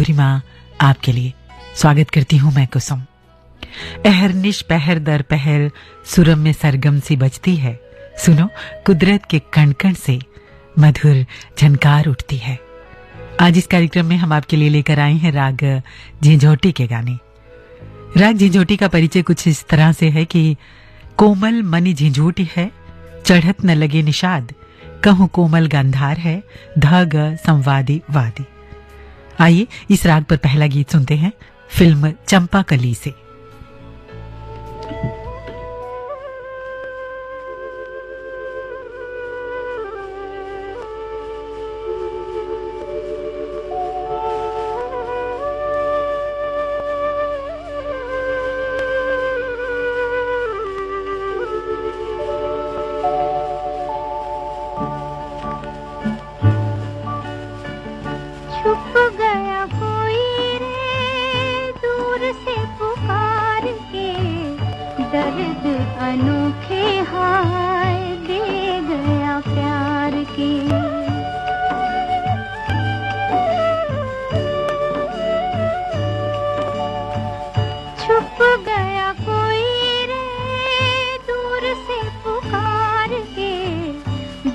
मधुरिमा आपके लिए स्वागत करती हूँ मैं कुसुम। अहरनिश पहर दर पहर सुरम में सरगम सी बजती है, सुनो कुदरत के कण कण से मधुर झनकार उठती है। आज इस कार्यक्रम में हम आपके लिए लेकर आए हैं राग झिंझोटी के गाने। राग झिंझोटी का परिचय कुछ इस तरह से है कि कोमल मनि झिंझोटी है, चढ़त न लगे निषाद, कहूं कोमल गंधार है, ध ग संवादी वादी। आइए इस राग पर पहला गीत सुनते हैं फिल्म चंपाकली से।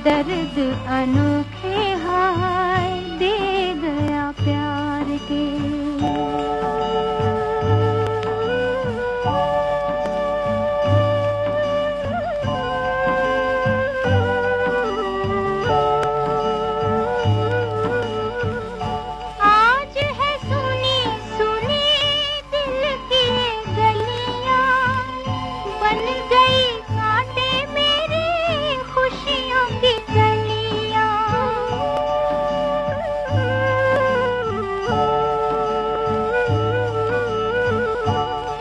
दर्द अनोखे हाय दे गया प्यार के। आज है सुनी सुनी दिल की गलियां, बन गई कांटे मेरी खुशियों की गलियां।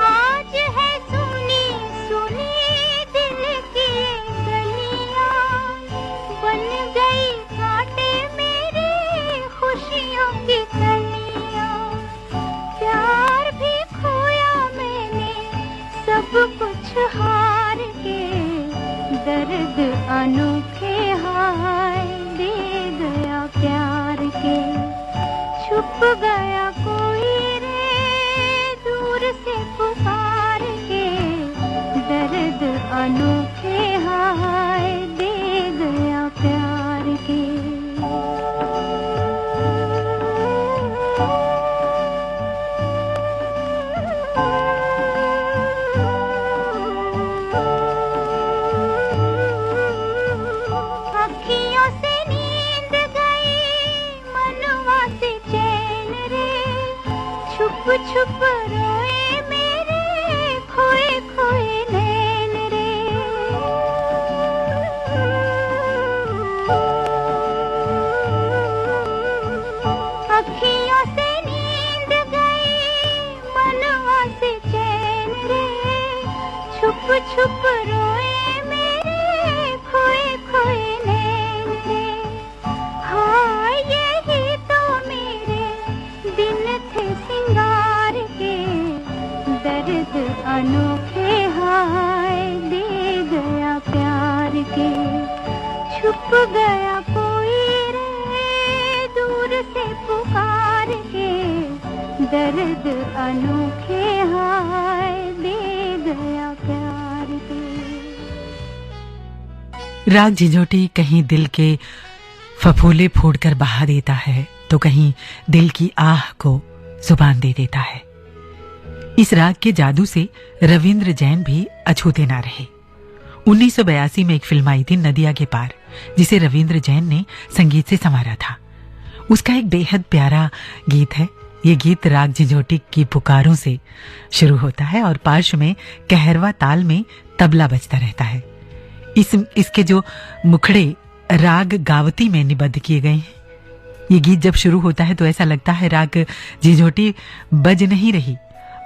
आज है सुनी सुनी दिल की गलियां, बन गई कांटे मेरी खुशियों की गलियां। प्यार भी खोया मैंने सब कुछ हार के, दर्द अनोखे हाय दे गया प्यार के। छुप गया कोई रे दूर से पुकार के, दर्द अनोखे हाय दे गया प्यार के। अखियों से नींद गई मनवा से चैन रे, छुप छुप रोए मेरे खोए खोए नैन रे। अखियों से नींद गई मनवा से चैन रे, छुप छुप रोए मेरे खोए खोए नैन रे। हाँ यही तो मेरे दिन थे सिंगार के, दर्द अनोखे हाय दे गया प्यार के। छुप गया कोई रे दूर से पुकार के, दर्द अनोखे हाय दे गया प्यार के। राग झिंझोटी कहीं दिल के फफोले फोड़कर बहा देता है, तो कहीं दिल की आह को जुबान दे देता है। इस राग के जादू से रविंद्र जैन भी अछूते ना रहे। 1982 में एक फिल्म आई थी नदिया के पार, जिसे रविंद्र जैन ने संगीत से संवारा था। उसका एक बेहद प्यारा गीत है। ये गीत राग झिंझोटी की पुकारों से शुरू होता है और पार्श्व में कहरवा ताल में तबला बजता रहता है। इसके जो मुखड़े राग गावती में निबद्ध किए गए हैं। ये गीत जब शुरू होता है तो ऐसा लगता है राग झिंझोटी बज नहीं रही,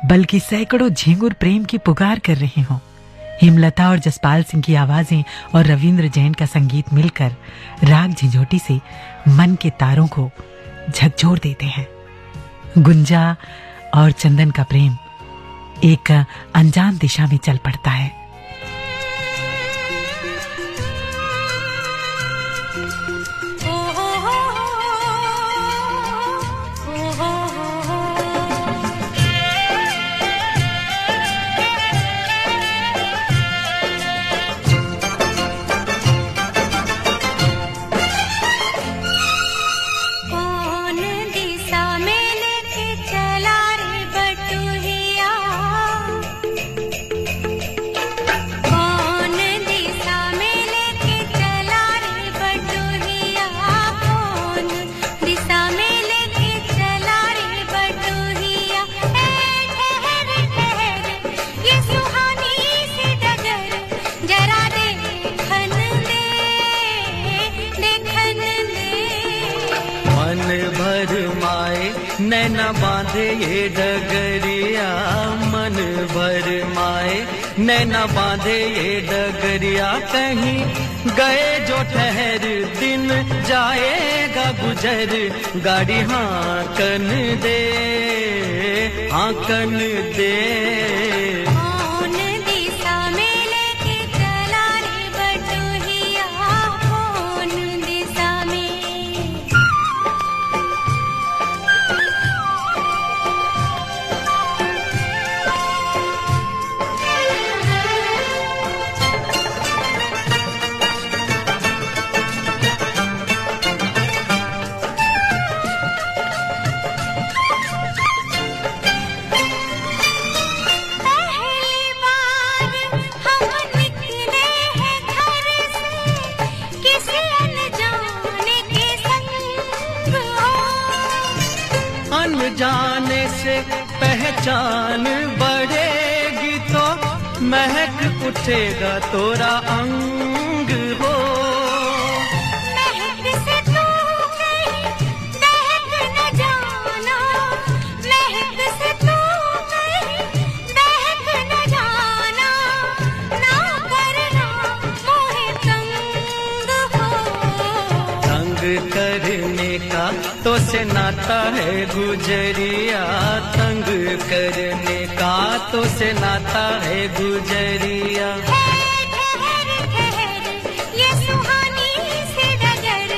बल्कि सैकड़ों झिंगुर प्रेम की पुकार कर रहे हों। हेमलता और जसपाल सिंह की आवाजें और रविंद्र जैन का संगीत मिलकर राग झिंझोटी से मन के तारों को झकझोर देते हैं। गुंजा और चंदन का प्रेम एक अनजान दिशा में चल पड़ता है। ओ नैना बांधे ये डगरिया मन भर माए, नैना बांधे ये डगरिया कहीं गए जो ठहर दिन जाएगा गुजर, गाड़ी हांकन दे हांकन दे। जाने से पहचान बढ़ेगी तो महक उठेगा तोरा अंग हो। महक से तू कहीं बहक न जाना, महक से तू कहीं बहक न जाना, ना करना मोहे तंग हो। तंग करने का तो से नाता है गुजरिया, तंग करने का तो से नाता है गुजरिया। ठहर ठहर ये सुहानी से डगर,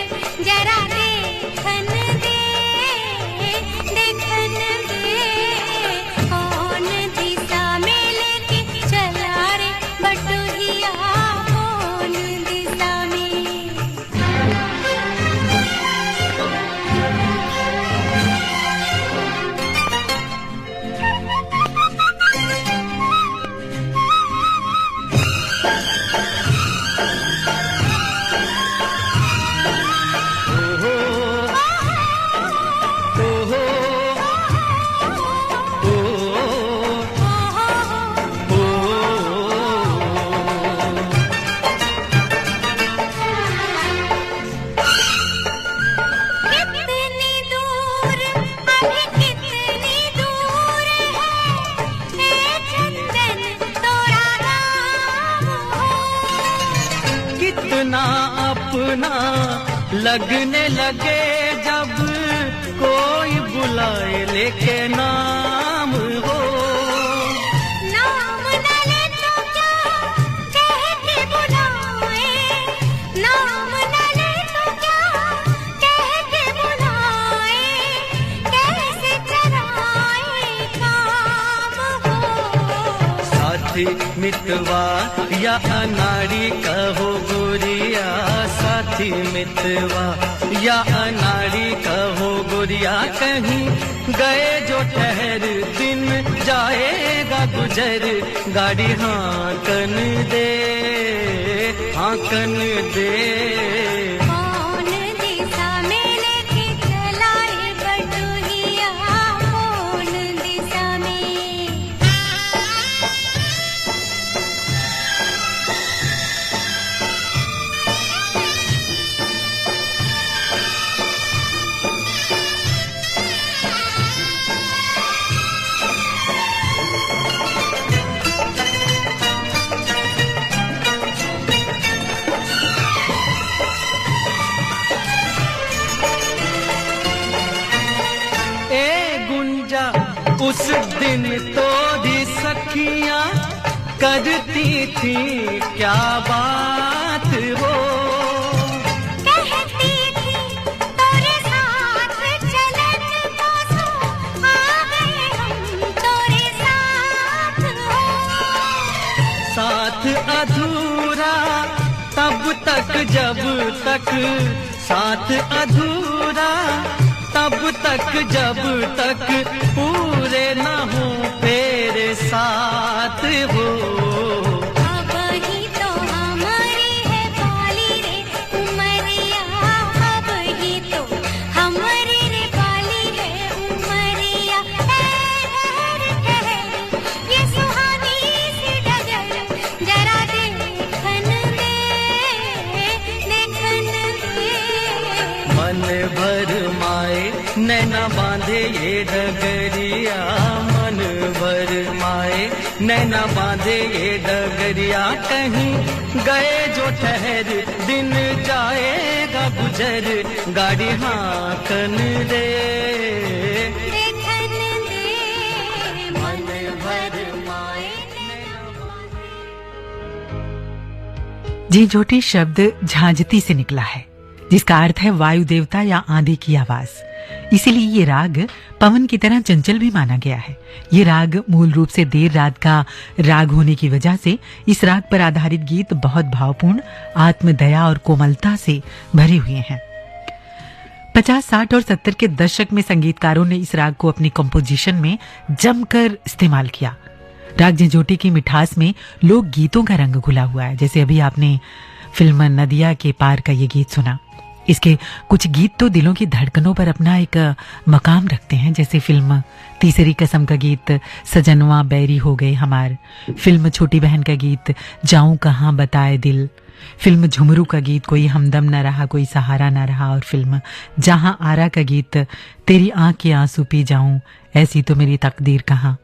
जरा देखन दे देखन दे। कौन दिशा में लेके चला रे बटुहिया, कौन दिशा में। अपना लगने लगे जब कोई बुलाए लेके नाम हो। नाम न ले तो क्या कह के बुलाए, नाम न ले तो क्या कह के बुलाए, कैसे चलाए काम हो। साथी मितवा या अनाड़ी कहो गोरिया, साथी मितवा या अनाड़ी कहो गोरिया, कहीं गए जो ठहर दिन जाएगा गुजर, गाड़ी हांकन दे हांकन दे। कौन दिशा में लेके चला रे बटुहिया, कौन दिशा में। उस दिन तो भी सखियां करती थी क्या बात हो। कहती थी तोरे साथ चलन को सो, आ गए हम तोरे साथ हो। साथ अधूरा तब तक जब तक, साथ अधूरा तब तक जब तक पूरे न हो तेरे साथ हो। अब ही तो हमारी है बाली रे उमरिया, अब ही तो हमारी रे बाली है उमरिया। ठहर ठहर ये सुहानी सी डगर, जरा देखन दे देखन दे। मन भर माए नैना बांधे ये डगरिया मन भर माए, नैना बांधे ये डगरिया कहीं गए जो ठहर, दिन जाएगा गुजर, गाड़ी हाकन दे देखन दे मन भर माए। जी झोटी शब्द झांझती से निकला है, जिसका अर्थ है वायु देवता या आंधी की आवाज। इसीलिए ये राग पवन की तरह चंचल भी माना गया है। ये राग मूल रूप से देर रात का राग होने की वजह से इस राग पर आधारित गीत बहुत भावपूर्ण, आत्मदया और कोमलता से भरे हुए हैं। 50, 60 और 70 के दशक में संगीतकारों ने इस राग को अपनी कंपोजिशन में जमकर इस्तेमाल किया। राग झंझोटी की मिठास में लोक गीतों का रंग घुला हुआ है। जैसे अभी आपने फिल्म नदिया के पार का ये गीत सुना। इसके कुछ गीत तो दिलों की धड़कनों पर अपना एक मकाम रखते हैं, जैसे फिल्म तीसरी कसम का गीत सजनवा बैरी हो गए हमार, फिल्म छोटी बहन का गीत जाऊं कहां बताए दिल, फिल्म झुमरू का गीत कोई हमदम न रहा कोई सहारा न रहा, और फिल्म जहां आरा का गीत तेरी आंख के आंसू पी जाऊं ऐसी तो मेरी तकदीर कहां।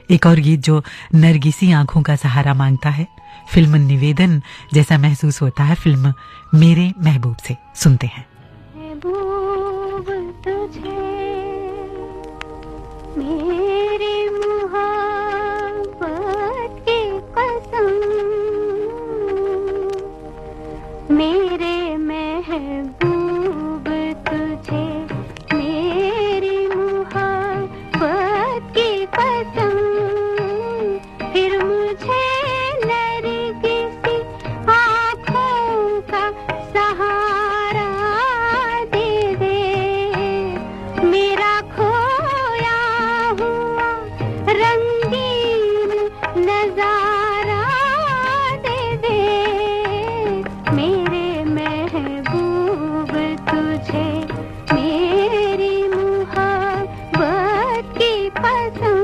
एक और गीत जो नरगिसी आंखों का सहारा मांगता है, फिल्म निवेदन जैसा महसूस होता है, फिल्म मेरे महबूब से सुनते हैं। महबूब तुझे मेरी मोहब्बत की कसम, मेरे महबूब तुझे मेरी मोहब्बत की कसम, फिर मुझे नरगिसी आँखों का सहारा दे दे, मेरा खोया हुआ रंगीन नजारा दे दे, मेरे महबूब तुझे मेरी मोहब्बत की कसम।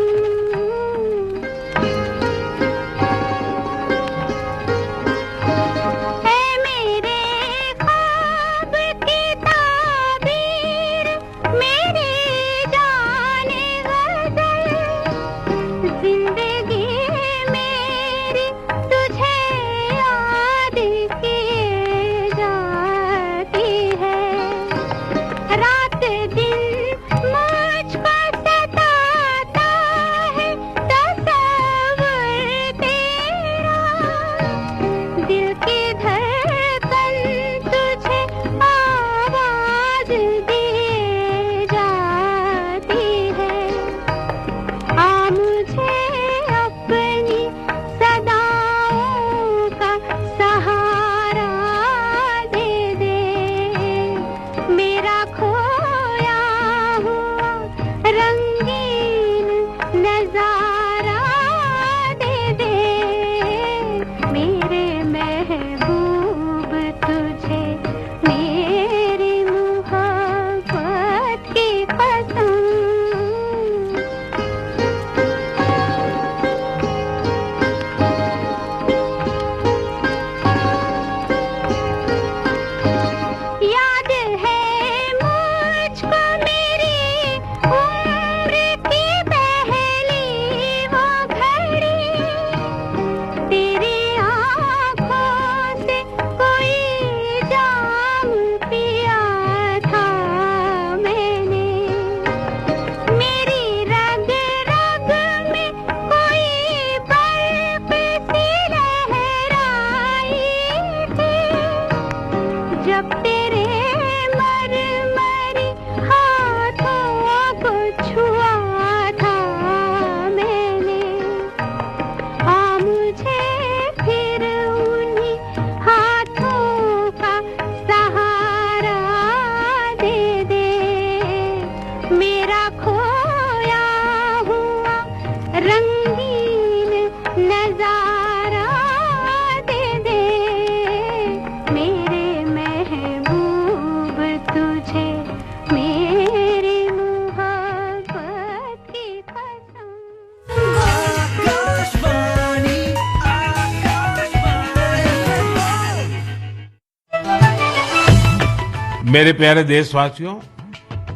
मेरे प्यारे देशवासियों,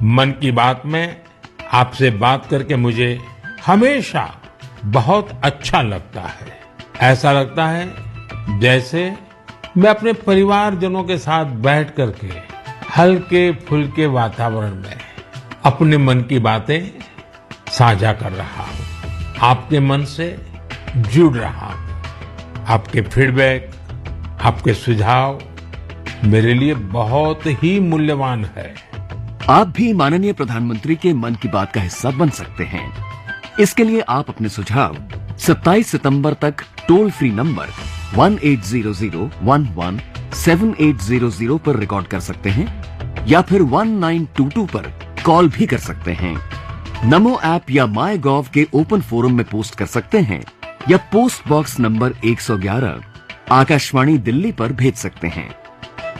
मन की बात में आपसे बात करके मुझे हमेशा बहुत अच्छा लगता है। ऐसा लगता है जैसे मैं अपने परिवारजनों के साथ बैठ करके हल्के फुल्के वातावरण में अपने मन की बातें साझा कर रहा हूँ, आपके मन से जुड़ रहा हूँ। आपके फीडबैक, आपके सुझाव मेरे लिए बहुत ही मूल्यवान है। आप भी माननीय प्रधानमंत्री के मन की बात का हिस्सा बन सकते हैं। इसके लिए आप अपने सुझाव 27 सितंबर तक टोल फ्री नंबर 1800117800 पर रिकॉर्ड कर सकते हैं या फिर 1922 पर कॉल भी कर सकते हैं। नमो ऐप या माई गॉव के ओपन फोरम में पोस्ट कर सकते हैं या post box number 111 Akashvani Delhi पर भेज सकते हैं।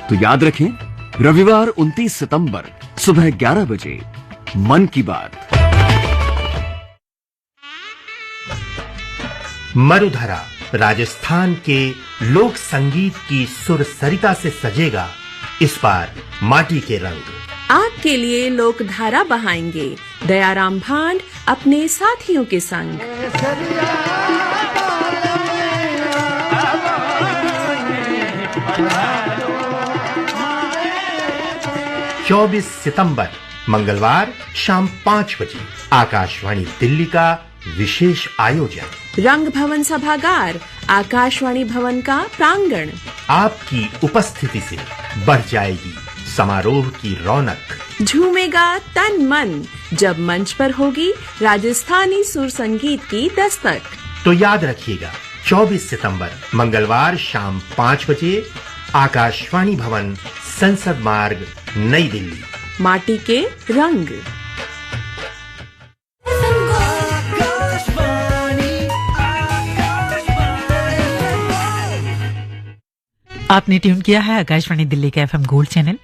तो याद रखें, रविवार 29 सितंबर सुबह 11 बजे मन की बात। मरुधरा राजस्थान के लोक संगीत की सुर सरिता से सजेगा इस बार माटी के रंग। आपके लिए लोकधारा बहाएंगे दयाराम भांड अपने साथियों के संग। 24 सितंबर मंगलवार शाम 5 बजे आकाशवाणी दिल्ली का विशेष आयोजन। रंग भवन सभागार, आकाशवाणी भवन का प्रांगण। आपकी उपस्थिति से बढ़ जाएगी समारोह की रौनक। झूमेगा तन मन जब मंच पर होगी राजस्थानी सुर संगीत की दस्तक। तो याद रखिएगा, 24 सितंबर मंगलवार शाम 5 बजे आकाशवाणी भवन, संसद मार्ग, नई दिल्ली। माटी के रंग। आपने ट्यून किया है आकाशवाणी दिल्ली का एफएम गोल्ड चैनल।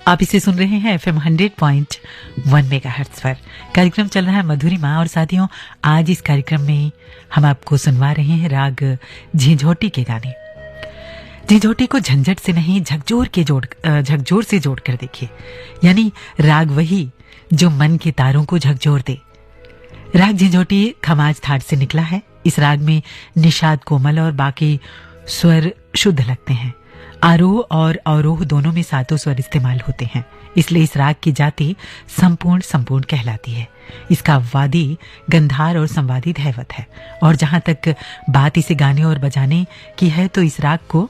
आप इसे सुन रहे हैं एफएम 100.1 मेगाहर्ट्ज पर। कार्यक्रम चल रहा है मधुरिमा। और साथियों, आज इस कार्यक्रम में हम आपको सुनवा रहे हैं राग झिंझोटी के गाने। झिंझोटी को झंझट से नहीं, झकझोर से जोड़ कर देखिए। यानी राग वही जो मन के तारों को झकझोर दे। राग झिंझोटी खमाज थाट से निकला है। इस राग में निषाद कोमल और बाकी स्वर शुद्ध लगते हैं। आरोह और अवरोह दोनों में सातों स्वर इस्तेमाल होते हैं, इसलिए इस राग की जाति संपूर्ण कहलाती है। इसका वादी गंधार और संवादी धैवत है। और जहां तक बात इसे गाने और बजाने की है, तो इस राग को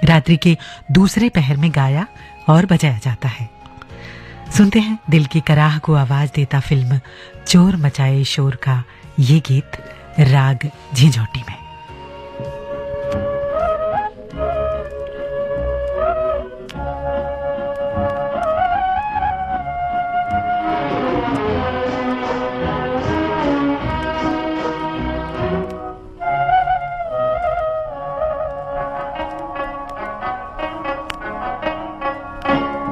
रात्रि के दूसरे पहर में गाया और बजाया जाता है। सुनते हैं दिल की कराह को आवाज देता फिल्म चोर मचाए शोर का ये गीत राग झिंझोटी में।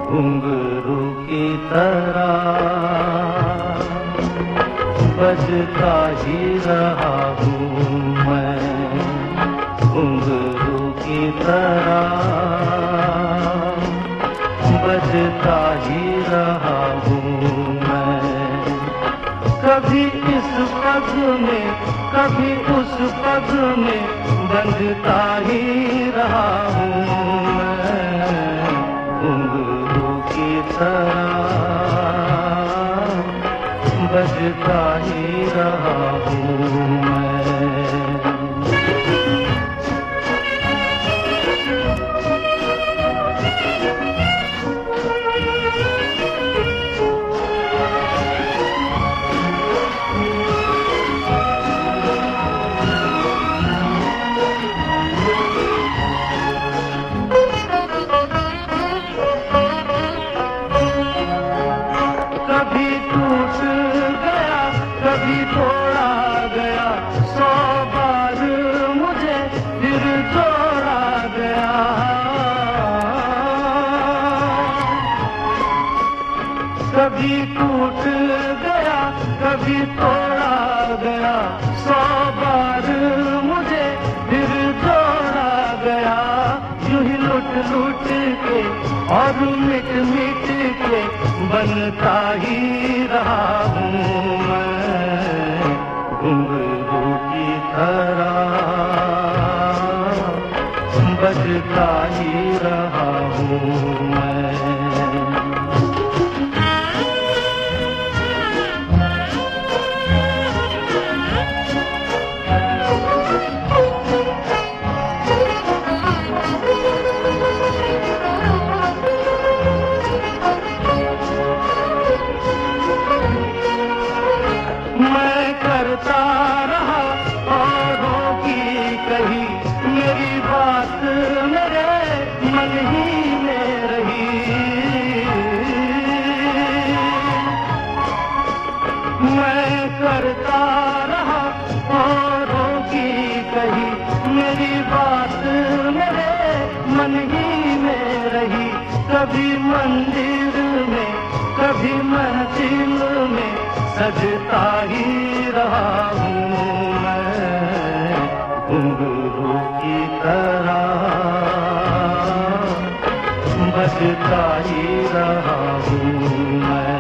घुंघरू की तरह बजता ही रहा हूँ मैं, घुंघरू की तरह बजता ही रहा हूँ मैं। कभी इस पग में कभी उस पग में बंधता ही रहा हूँ मैं, घुंघरू की तरह बजता ही रहा हूँ मैं। कभी टूट गया कभी तोड़ा गया, 100 बार मुझे फिर जोड़ा गया। कभी टूट गया कभी तोड़ा गया, 100 बार मुझे फिर जोड़ा गया। यूं ही लुट लुट के और मिट मिट के बनता ही रहा हूँ मैं घुंघरू की तरह बजता ही रहा हूँ मैं। मैं करता रहा औरों की कही मेरी बात मेरे मन ही में रही। मैं करता रहा औरों की कही मेरी बात मेरे मन ही में रही। कभी मंदिर में कभी महफिल में सजता ही रहा हूँ मैं घुंघरू की तरह बजता ही रहा हूँ मैं।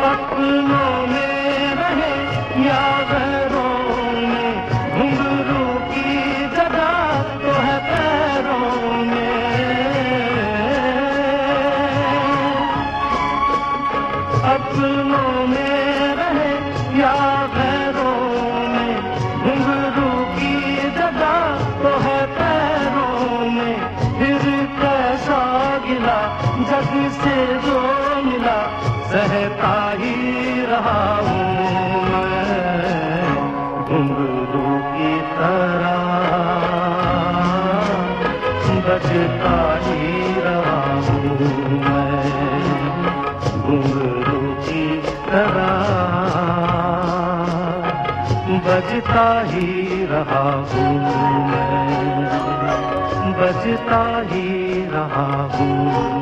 सपनों में रहे या गैरों में घुंघरू की जगह तो है पैरों में। सपनों में रहे या गैरों में घुंघरू की जगह तो है पैरों में। फिर कैसा गिला जग से जो मिला सहता ही रहा हूँ मैं घुंघरू की तरह बजता ही रहा हूँ मैं घुंघरू की तरह बजता ही रहा हूँ मैं बजता ही रहा हूँ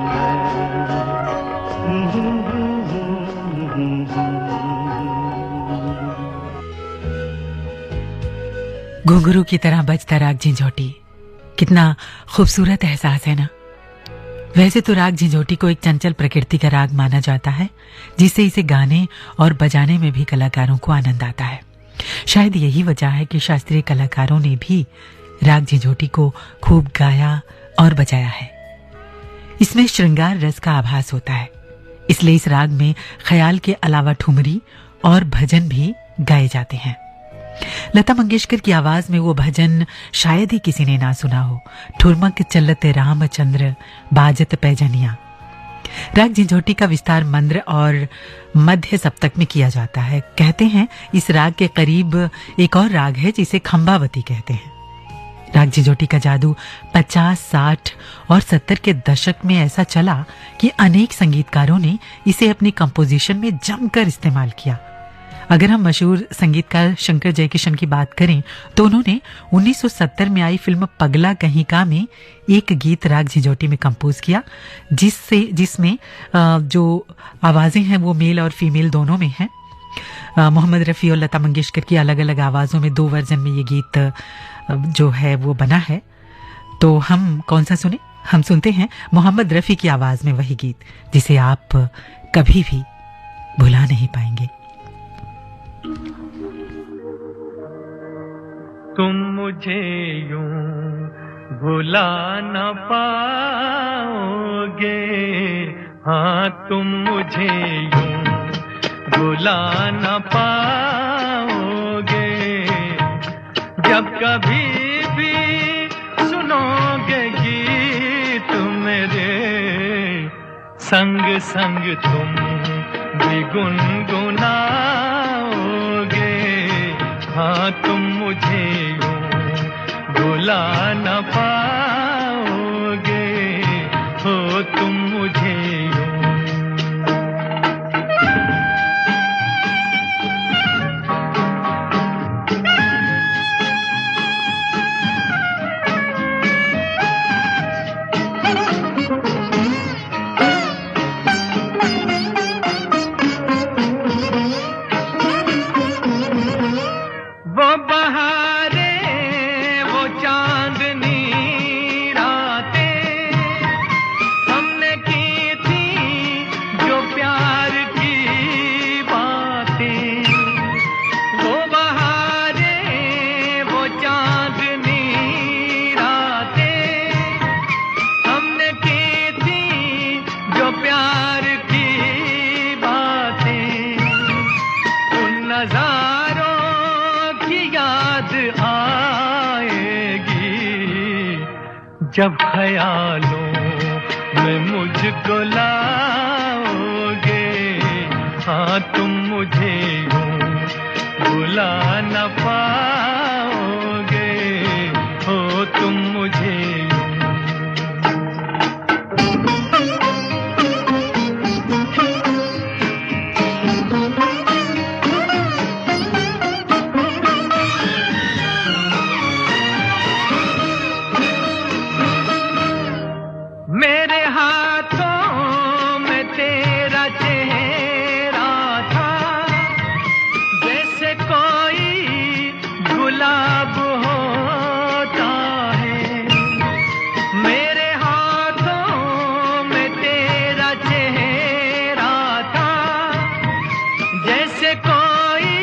मैं। घुंघरू की तरह बजता राग झिंझोटी, कितना खूबसूरत एहसास है ना। वैसे तो राग झिंझोटी को एक चंचल प्रकृति का राग माना जाता है, जिससे इसे गाने और बजाने में भी कलाकारों को आनंद आता है। शायद यही वजह है कि शास्त्रीय कलाकारों ने भी राग झिंझोटी को खूब गाया और बजाया है। इसमें श्रृंगार रस का आभास होता है, इसलिए इस राग में ख्याल के अलावा ठुमरी और भजन भी गाए जाते हैं। लता मंगेशकर की आवाज में वो भजन शायद ही किसी ने ना सुना हो, ठुरमक चलते रामचंद्र बाजत पैजनिया। राग झिंझोटी का विस्तार मंद्र और मध्य सप्तक में किया जाता है। कहते हैं इस राग के करीब एक और राग है जिसे खंबावती कहते हैं। राग झिंझोटी का जादू 50, 60 और 70 के दशक में ऐसा चला कि अनेक संगीतकारों ने इसे अपनी कंपोजिशन में जमकर इस्तेमाल किया। अगर हम मशहूर संगीतकार शंकर जयकिशन की बात करें तो उन्होंने 1970 में आई फिल्म पगला कहीं का में एक गीत राग झिंझोटी में कंपोज किया, जिसमें जो आवाजें हैं वो मेल और फीमेल दोनों में हैं। मोहम्मद रफ़ी और लता मंगेशकर की अलग अलग आवाजों में 2 वर्जन में ये गीत जो है वो बना है। तो हम कौन सा सुने? हम सुनते हैं मोहम्मद रफ़ी की आवाज में वही गीत जिसे आप कभी भी भुला नहीं पाएंगे। तुम मुझे यूं भुला न पाओगे, हाँ तुम मुझे यूं भुला न पाओगे। जब कभी भी सुनोगे गीत मेरे, संग संग तुम भी गुनगुनाओगे। हाँ तुम मुझे यूं भुला न पाओगे, हो तुम मुझे यूं। जब ख्यालों में मुझको लाओगे, हाँ तुम मुझे यूं बुला न पाओगे, हो तुम मुझे मेरे हाथों में तेरा चेहरा था, जैसे कोई गुलाब होता है। मेरे हाथों में तेरा चेहरा था, जैसे कोई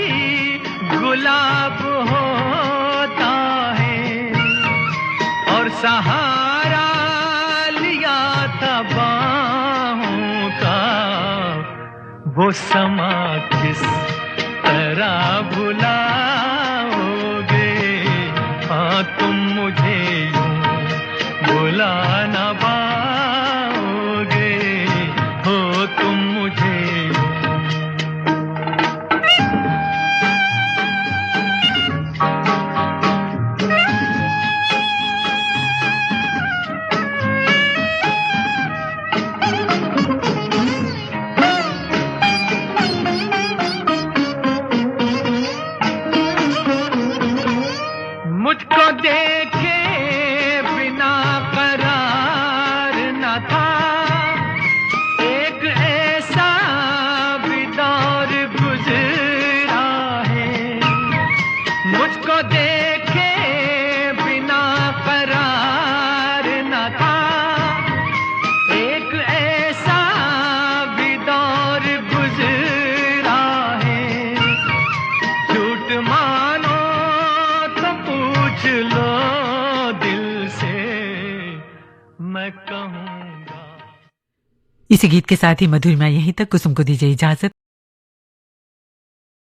गुलाब होता है। और सहारा बाहों का वो समा किस तरह भुलाओगे, हाँ तुम मुझे यूं भुला न पाओगे, हो तुम मुझे मुझको देखे बिना करार न था, एक ऐसा भी दौर गुजरा है। मुझको देखे बिना करार न था, एक ऐसा भी दौर गुजरा है। झूठ मानो पूछ लो दिल से, मैं कहूँगा। इसी गीत के साथ ही मधुरिमा यहीं तक। कुसुम को दीजिए इजाजत।